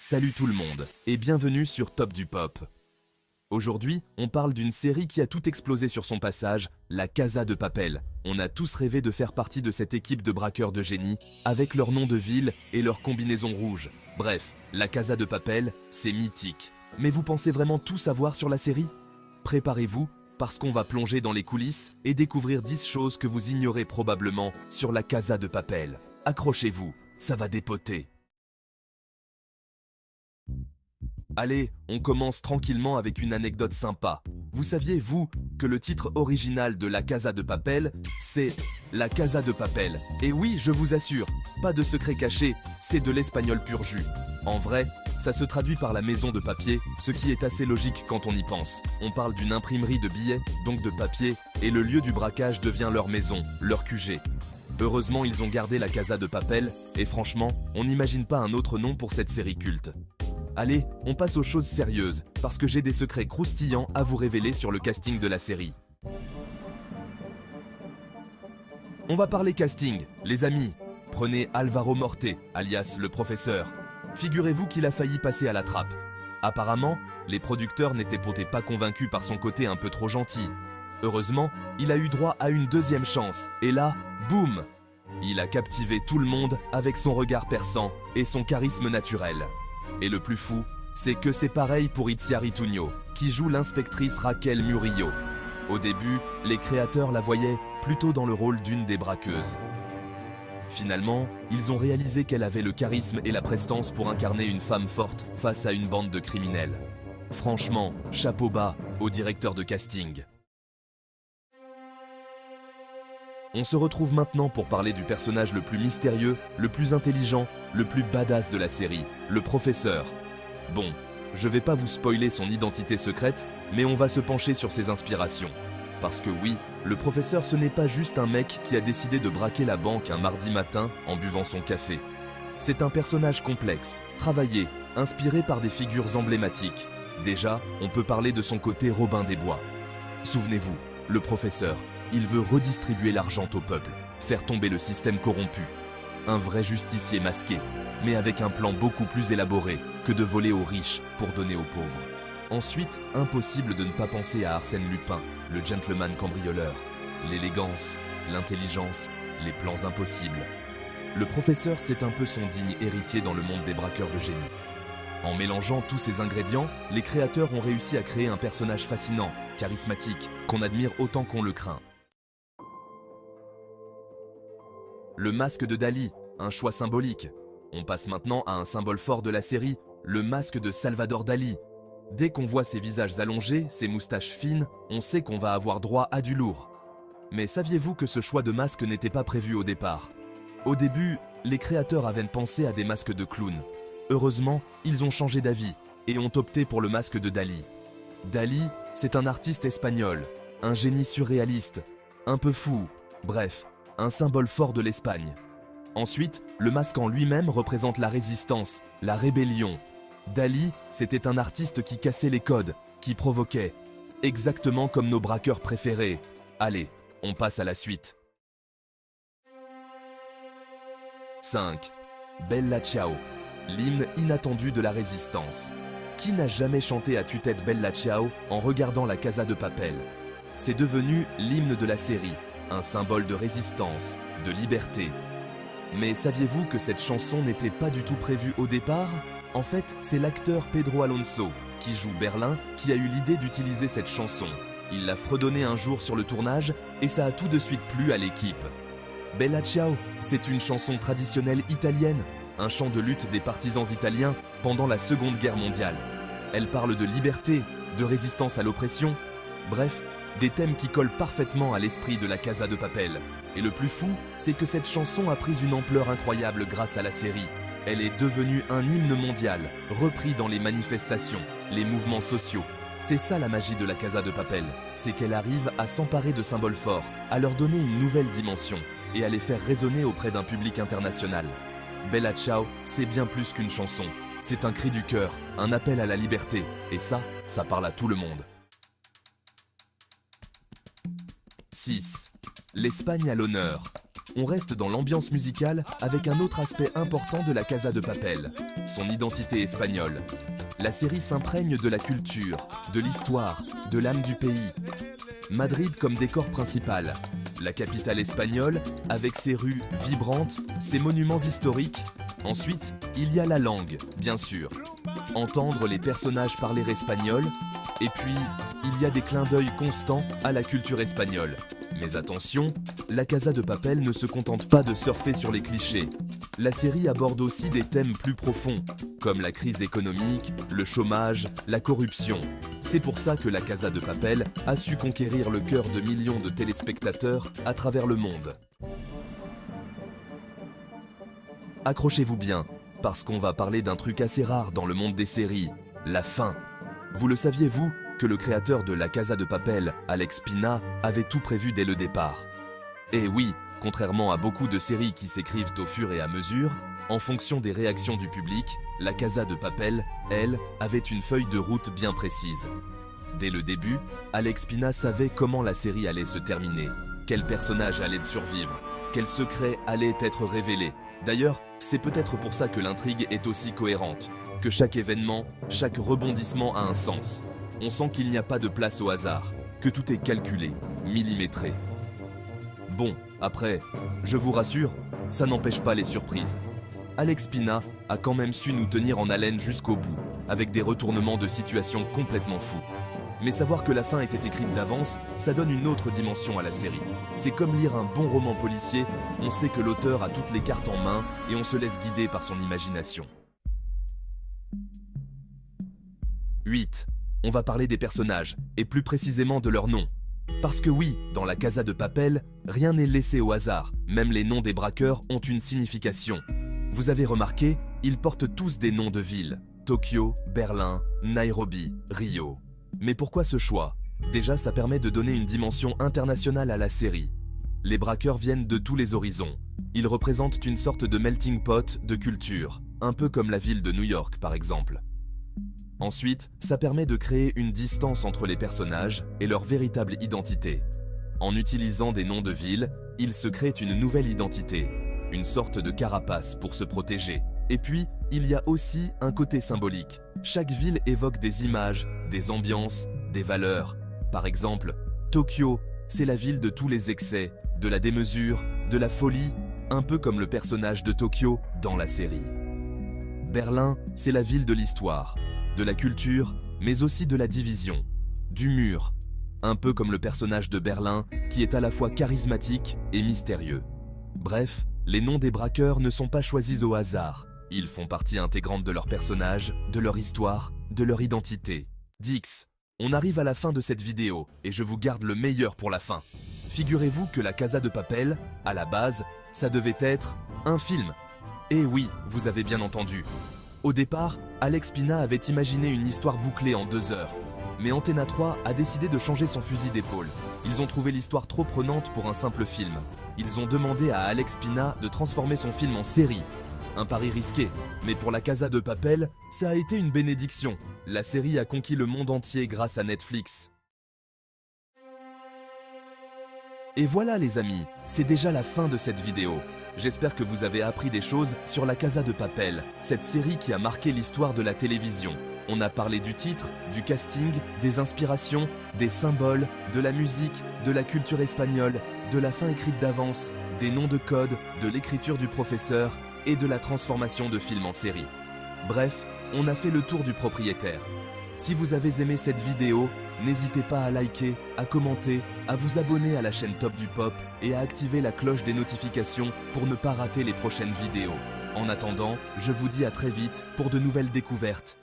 Salut tout le monde et bienvenue sur Top du Pop. Aujourd'hui, on parle d'une série qui a tout explosé sur son passage, La Casa de Papel. On a tous rêvé de faire partie de cette équipe de braqueurs de génie, avec leur nom de ville et leur combinaison rouge. Bref, La Casa de Papel, c'est mythique. Mais vous pensez vraiment tout savoir sur la série? Préparez-vous, parce qu'on va plonger dans les coulisses et découvrir 10 choses que vous ignorez probablement sur La Casa de Papel. Accrochez-vous, ça va dépoter. Allez, on commence tranquillement avec une anecdote sympa. Vous saviez, vous, que le titre original de La Casa de Papel, c'est La Casa de Papel. Et oui, je vous assure, pas de secret caché, c'est de l'espagnol pur jus. En vrai, ça se traduit par la maison de papier, ce qui est assez logique quand on y pense. On parle d'une imprimerie de billets, donc de papier, et le lieu du braquage devient leur maison, leur QG. Heureusement, ils ont gardé La Casa de Papel, et franchement, on n'imagine pas un autre nom pour cette série culte. Allez, on passe aux choses sérieuses, parce que j'ai des secrets croustillants à vous révéler sur le casting de la série. On va parler casting, les amis. Prenez Álvaro Morte, alias le professeur. Figurez-vous qu'il a failli passer à la trappe. Apparemment, les producteurs n'étaient peut-être pas convaincus par son côté un peu trop gentil. Heureusement, il a eu droit à une deuxième chance, et là, boum! Il a captivé tout le monde avec son regard perçant et son charisme naturel. Et le plus fou, c'est que c'est pareil pour Itziar Ituño, qui joue l'inspectrice Raquel Murillo. Au début, les créateurs la voyaient plutôt dans le rôle d'une des braqueuses. Finalement, ils ont réalisé qu'elle avait le charisme et la prestance pour incarner une femme forte face à une bande de criminels. Franchement, chapeau bas au directeur de casting. On se retrouve maintenant pour parler du personnage le plus mystérieux, le plus intelligent, le plus badass de la série, le professeur. Bon, je vais pas vous spoiler son identité secrète, mais on va se pencher sur ses inspirations. Parce que oui, le professeur ce n'est pas juste un mec qui a décidé de braquer la banque un mardi matin en buvant son café. C'est un personnage complexe, travaillé, inspiré par des figures emblématiques. Déjà, on peut parler de son côté Robin des Bois. Souvenez-vous, le professeur, il veut redistribuer l'argent au peuple, faire tomber le système corrompu. Un vrai justicier masqué, mais avec un plan beaucoup plus élaboré que de voler aux riches pour donner aux pauvres. Ensuite, impossible de ne pas penser à Arsène Lupin, le gentleman cambrioleur. L'élégance, l'intelligence, les plans impossibles. Le professeur, c'est un peu son digne héritier dans le monde des braqueurs de génie. En mélangeant tous ces ingrédients, les créateurs ont réussi à créer un personnage fascinant, charismatique, qu'on admire autant qu'on le craint. Le masque de Dali, un choix symbolique. On passe maintenant à un symbole fort de la série, le masque de Salvador Dali. Dès qu'on voit ses visages allongés, ses moustaches fines, on sait qu'on va avoir droit à du lourd. Mais saviez-vous que ce choix de masque n'était pas prévu au départ? Au début, les créateurs avaient pensé à des masques de clown. Heureusement, ils ont changé d'avis et ont opté pour le masque de Dali. Dali, c'est un artiste espagnol, un génie surréaliste, un peu fou, bref, un symbole fort de l'Espagne. Ensuite, le masque en lui-même représente la résistance, la rébellion. Dali, c'était un artiste qui cassait les codes, qui provoquait, exactement comme nos braqueurs préférés. Allez, on passe à la suite. 5. Bella Ciao, l'hymne inattendu de la résistance. Qui n'a jamais chanté à tue-tête Bella Ciao en regardant La Casa de Papel? C'est devenu l'hymne de la série, un symbole de résistance, de liberté. Mais saviez-vous que cette chanson n'était pas du tout prévue au départ? En fait, c'est l'acteur Pedro Alonso, qui joue Berlin, qui a eu l'idée d'utiliser cette chanson. Il l'a fredonnée un jour sur le tournage et ça a tout de suite plu à l'équipe. Bella Ciao, c'est une chanson traditionnelle italienne, un chant de lutte des partisans italiens pendant la Seconde Guerre mondiale. Elle parle de liberté, de résistance à l'oppression, bref, des thèmes qui collent parfaitement à l'esprit de La Casa de Papel. Et le plus fou, c'est que cette chanson a pris une ampleur incroyable grâce à la série. Elle est devenue un hymne mondial, repris dans les manifestations, les mouvements sociaux. C'est ça la magie de La Casa de Papel, c'est qu'elle arrive à s'emparer de symboles forts, à leur donner une nouvelle dimension et à les faire résonner auprès d'un public international. Bella Ciao, c'est bien plus qu'une chanson. C'est un cri du cœur, un appel à la liberté. Et ça parle à tout le monde. 6. L'Espagne à l'honneur. on reste dans l'ambiance musicale avec un autre aspect important de la Casa de Papel, son identité espagnole. La série s'imprègne de la culture, de l'histoire, de l'âme du pays. Madrid comme décor principal, la capitale espagnole avec ses rues vibrantes, ses monuments historiques. Ensuite, il y a la langue, bien sûr. Entendre les personnages parler espagnol, et puis il y a des clins d'œil constants à la culture espagnole. Mais attention, la Casa de Papel ne se contente pas de surfer sur les clichés. La série aborde aussi des thèmes plus profonds, comme la crise économique, le chômage, la corruption. C'est pour ça que la Casa de Papel a su conquérir le cœur de millions de téléspectateurs à travers le monde. Accrochez-vous bien, parce qu'on va parler d'un truc assez rare dans le monde des séries, la fin. Vous le saviez-vous que le créateur de la Casa de Papel, Alex Pina, avait tout prévu dès le départ? Et oui, contrairement à beaucoup de séries qui s'écrivent au fur et à mesure, en fonction des réactions du public, la Casa de Papel, elle, avait une feuille de route bien précise. Dès le début, Alex Pina savait comment la série allait se terminer, quel personnage allait survivre, quel secret allait être révélé. D'ailleurs, c'est peut-être pour ça que l'intrigue est aussi cohérente, que chaque événement, chaque rebondissement a un sens. On sent qu'il n'y a pas de place au hasard, que tout est calculé, millimétré. Bon, après, je vous rassure, ça n'empêche pas les surprises. Alex Pina a quand même su nous tenir en haleine jusqu'au bout, avec des retournements de situation complètement fous. Mais savoir que la fin était écrite d'avance, ça donne une autre dimension à la série. C'est comme lire un bon roman policier, on sait que l'auteur a toutes les cartes en main et on se laisse guider par son imagination. 8. On va parler des personnages, et plus précisément de leurs noms. Parce que oui, dans la Casa de Papel, rien n'est laissé au hasard, même les noms des braqueurs ont une signification. Vous avez remarqué, ils portent tous des noms de villes. Tokyo, Berlin, Nairobi, Rio. Mais pourquoi ce choix? Déjà, ça permet de donner une dimension internationale à la série. Les braqueurs viennent de tous les horizons. Ils représentent une sorte de melting pot de culture, un peu comme la ville de New York par exemple. Ensuite, ça permet de créer une distance entre les personnages et leur véritable identité. En utilisant des noms de villes, ils se créent une nouvelle identité, une sorte de carapace pour se protéger. Et puis, il y a aussi un côté symbolique. Chaque ville évoque des images, des ambiances, des valeurs. Par exemple, Tokyo, c'est la ville de tous les excès, de la démesure, de la folie, un peu comme le personnage de Tokyo dans la série. Berlin, c'est la ville de l'histoire, de la culture, mais aussi de la division, du mur, un peu comme le personnage de Berlin qui est à la fois charismatique et mystérieux. Bref, les noms des braqueurs ne sont pas choisis au hasard. Ils font partie intégrante de leur personnage, de leur histoire, de leur identité. Dix, on arrive à la fin de cette vidéo et je vous garde le meilleur pour la fin. Figurez-vous que la Casa de Papel, à la base, ça devait être un film. Et oui, vous avez bien entendu. Au départ, Alex Pina avait imaginé une histoire bouclée en 2 heures. Mais Antena 3 a décidé de changer son fusil d'épaule. Ils ont trouvé l'histoire trop prenante pour un simple film. Ils ont demandé à Alex Pina de transformer son film en série. Un pari risqué, mais pour la Casa de Papel, ça a été une bénédiction. La série a conquis le monde entier grâce à Netflix. Et voilà les amis, c'est déjà la fin de cette vidéo. J'espère que vous avez appris des choses sur la Casa de Papel, cette série qui a marqué l'histoire de la télévision. On a parlé du titre, du casting, des inspirations, des symboles, de la musique, de la culture espagnole, de la fin écrite d'avance, des noms de code, de l'écriture du professeur et de la transformation de film en série. Bref, on a fait le tour du propriétaire. Si vous avez aimé cette vidéo, n'hésitez pas à liker, à commenter, à vous abonner à la chaîne Top du Pop et à activer la cloche des notifications pour ne pas rater les prochaines vidéos. En attendant, je vous dis à très vite pour de nouvelles découvertes.